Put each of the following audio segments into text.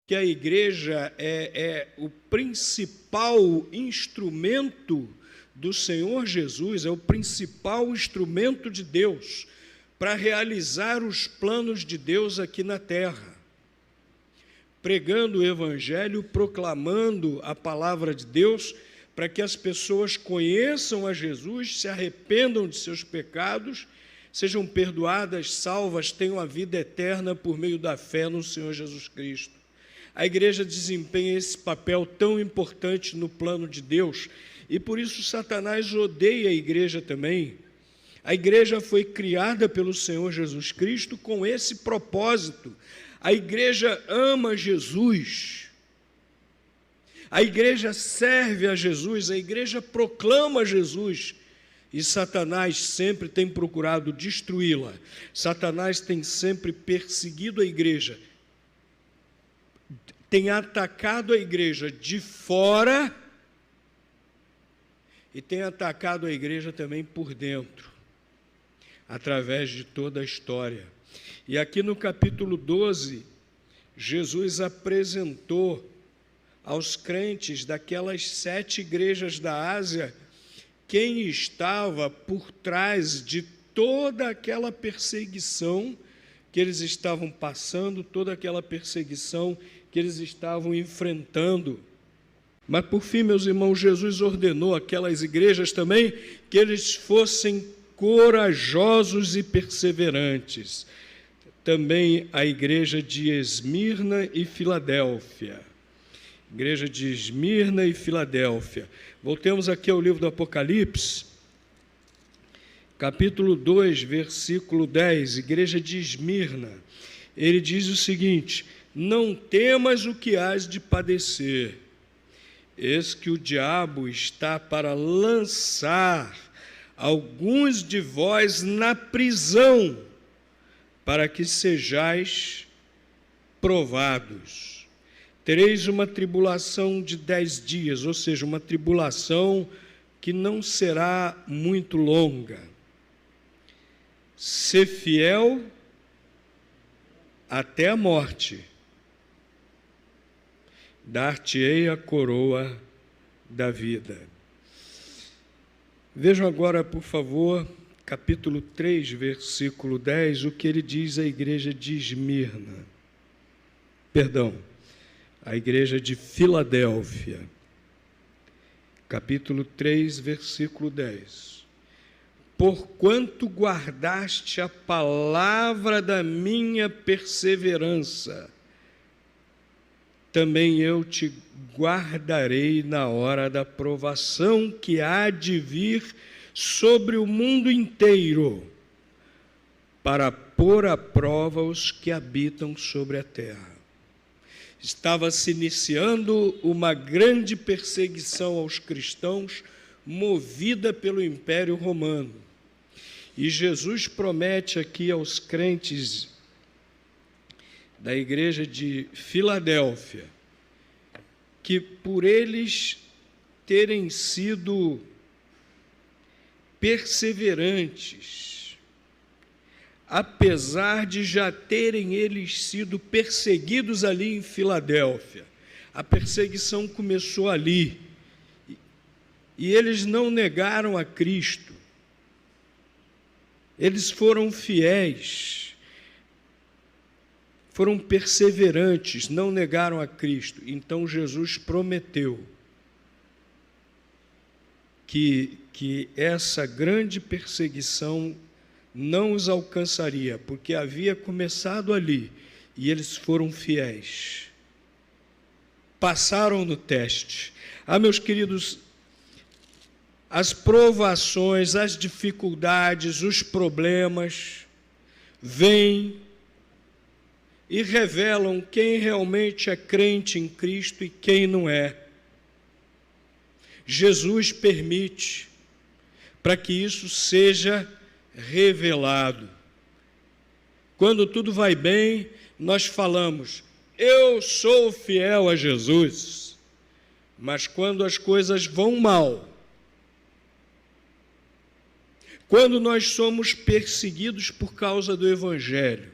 que a igreja é o principal instrumento do Senhor Jesus, é o principal instrumento de Deus para realizar os planos de Deus aqui na terra, pregando o Evangelho, proclamando a palavra de Deus, para que as pessoas conheçam a Jesus, se arrependam de seus pecados, sejam perdoadas, salvas, tenham a vida eterna por meio da fé no Senhor Jesus Cristo. A igreja desempenha esse papel tão importante no plano de Deus, e por isso Satanás odeia a igreja também. A igreja foi criada pelo Senhor Jesus Cristo com esse propósito. A igreja ama Jesus. A igreja serve a Jesus, a igreja proclama Jesus. E Satanás sempre tem procurado destruí-la. Satanás tem sempre perseguido a igreja. Tem atacado a igreja de fora e tem atacado a igreja também por dentro, através de toda a história. E aqui no capítulo 12, Jesus apresentou aos crentes daquelas 7 igrejas da Ásia quem estava por trás de toda aquela perseguição que eles estavam passando, toda aquela perseguição que eles estavam enfrentando. Mas, por fim, meus irmãos, Jesus ordenou àquelas igrejas também que eles fossem corajosos e perseverantes. Também a igreja de Esmirna e Filadélfia. Igreja de Esmirna e Filadélfia. Voltemos aqui ao livro do Apocalipse, capítulo 2, versículo 10, igreja de Esmirna. Ele diz o seguinte: não temas o que hás de padecer, eis que o diabo está para lançar alguns de vós na prisão, para que sejais provados. Tereis uma tribulação de 10 dias, ou seja, uma tribulação que não será muito longa. Ser fiel até a morte, dar-te-ei a coroa da vida. Vejam agora, por favor, capítulo 3, versículo 10, o que ele diz à igreja de Esmirna. A igreja de Filadélfia. Capítulo 3, versículo 10. Porquanto guardaste a palavra da minha perseverança, também eu te guardarei na hora da provação que há de vir sobre o mundo inteiro, para pôr à prova os que habitam sobre a terra. Estava se iniciando uma grande perseguição aos cristãos, movida pelo Império Romano. E Jesus promete aqui aos crentes da igreja de Filadélfia que, por eles terem sido perseverantes, apesar de já terem eles sido perseguidos ali em Filadélfia, a perseguição começou ali, e eles não negaram a Cristo, eles foram fiéis, foram perseverantes, não negaram a Cristo. Então Jesus prometeu que essa grande perseguição não os alcançaria, porque havia começado ali, e eles foram fiéis. Passaram no teste. Meus queridos, as provações, as dificuldades, os problemas vêm e revelam quem realmente é crente em Cristo e quem não é. Jesus permite para que isso seja revelado. Quando tudo vai bem, nós falamos: eu sou fiel a Jesus. Mas quando as coisas vão mal, quando nós somos perseguidos por causa do Evangelho,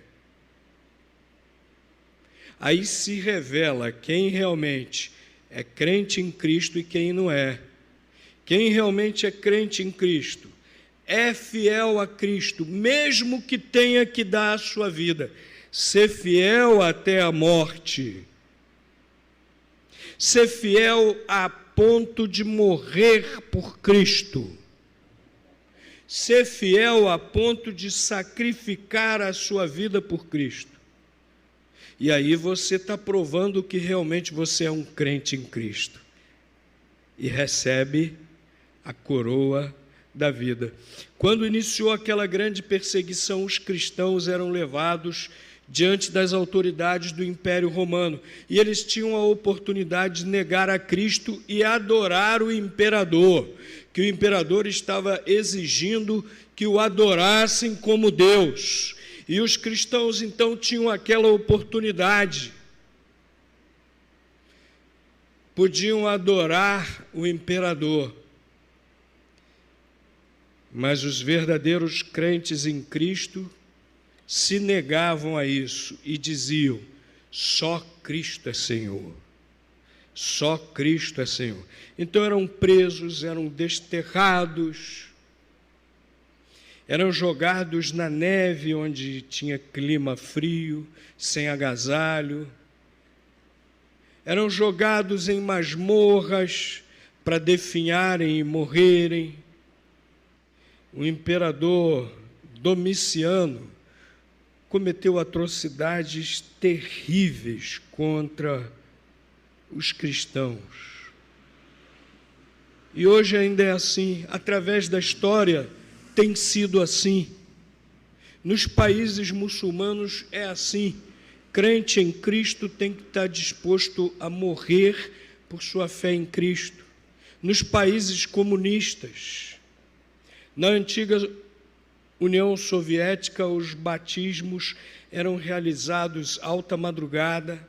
aí se revela quem realmente é crente em Cristo e quem não é. Quem realmente é crente em Cristo é fiel a Cristo, mesmo que tenha que dar a sua vida, ser fiel até a morte, ser fiel a ponto de morrer por Cristo, ser fiel a ponto de sacrificar a sua vida por Cristo. E aí você está provando que realmente você é um crente em Cristo e recebe a coroa da vida. Quando iniciou aquela grande perseguição, os cristãos eram levados diante das autoridades do Império Romano, e eles tinham a oportunidade de negar a Cristo e adorar o imperador, que o imperador estava exigindo que o adorassem como Deus, e os cristãos então tinham aquela oportunidade, podiam adorar o imperador, mas os verdadeiros crentes em Cristo se negavam a isso e diziam: só Cristo é Senhor, só Cristo é Senhor. Então eram presos, eram desterrados, eram jogados na neve onde tinha clima frio, sem agasalho, eram jogados em masmorras para definharem e morrerem. O imperador Domiciano cometeu atrocidades terríveis contra os cristãos. E hoje ainda é assim, através da história tem sido assim. Nos países muçulmanos é assim. Crente em Cristo tem que estar disposto a morrer por sua fé em Cristo. Nos países comunistas, na antiga União Soviética, os batismos eram realizados alta madrugada,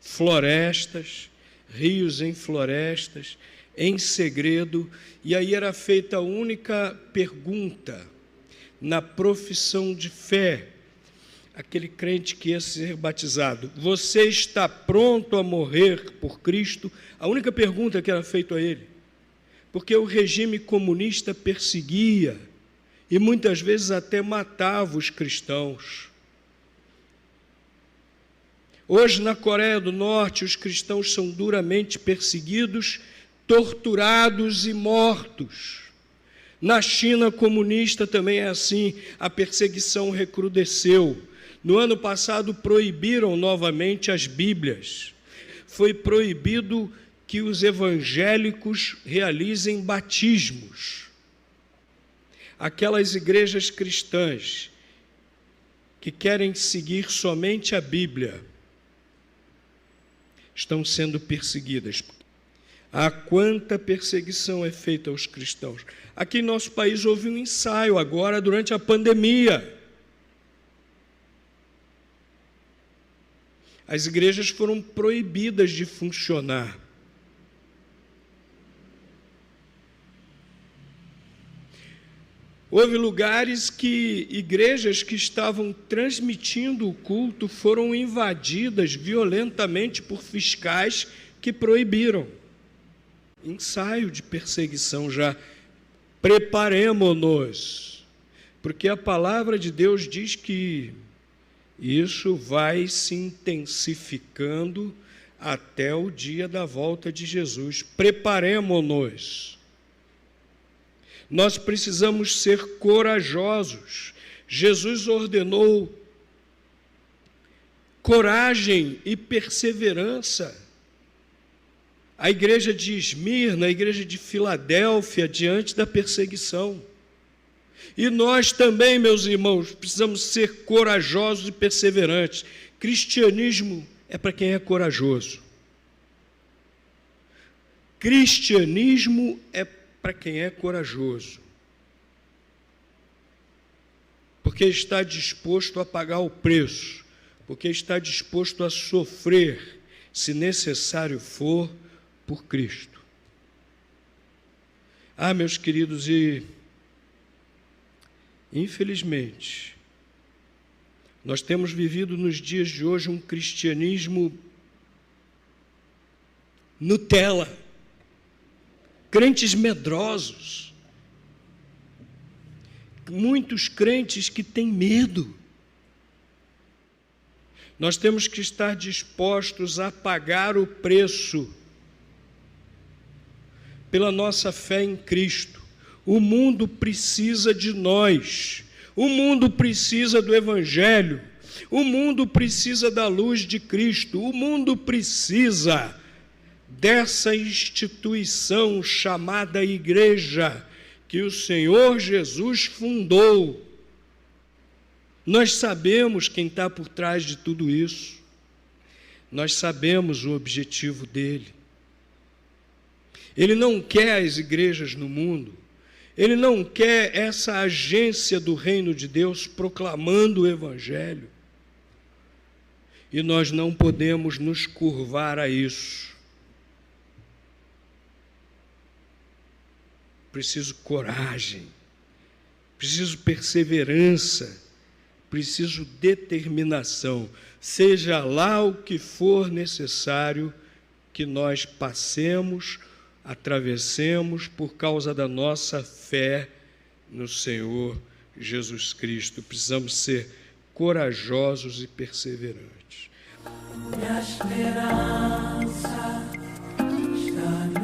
florestas, rios em florestas, em segredo, e aí era feita a única pergunta na profissão de fé, aquele crente que ia ser batizado: você está pronto a morrer por Cristo? A única pergunta que era feita a ele, porque o regime comunista perseguia e muitas vezes até matava os cristãos. Hoje, na Coreia do Norte, os cristãos são duramente perseguidos, torturados e mortos. Na China comunista também é assim, a perseguição recrudesceu. No ano passado, proibiram novamente as Bíblias. Foi proibido que os evangélicos realizem batismos. Aquelas igrejas cristãs que querem seguir somente a Bíblia estão sendo perseguidas. Ah, quanta perseguição é feita aos cristãos. Aqui em nosso país houve um ensaio agora durante a pandemia. As igrejas foram proibidas de funcionar. Houve lugares que igrejas que estavam transmitindo o culto foram invadidas violentamente por fiscais que proibiram. Ensaio de perseguição já. Preparemo-nos, porque a palavra de Deus diz que isso vai se intensificando até o dia da volta de Jesus. Preparemo-nos. Nós precisamos ser corajosos. Jesus ordenou coragem e perseverança. A igreja de Esmirna, a igreja de Filadélfia, diante da perseguição. E nós também, meus irmãos, precisamos ser corajosos e perseverantes. Cristianismo é para quem é corajoso. Cristianismo é para quem é corajoso, porque está disposto a pagar o preço, porque está disposto a sofrer, se necessário for, por Cristo. Ah, meus queridos, e infelizmente, Nós temos vivido nos dias de hoje um cristianismo Nutella, crentes medrosos, muitos crentes que têm medo. Nós temos que estar dispostos a pagar o preço pela nossa fé em Cristo. O mundo precisa de nós, o mundo precisa do Evangelho, o mundo precisa da luz de Cristo, o mundo precisa dessa instituição chamada Igreja, que o Senhor Jesus fundou. Nós sabemos quem está por trás de tudo isso, nós sabemos o objetivo dele. Ele não quer as igrejas no mundo, ele não quer essa agência do reino de Deus proclamando o Evangelho. E nós não podemos nos curvar a isso. Preciso coragem, preciso perseverança, preciso determinação, seja lá o que for necessário que nós passemos, atravessemos por causa da nossa fé no Senhor Jesus Cristo. Precisamos ser corajosos e perseverantes. Minha esperança está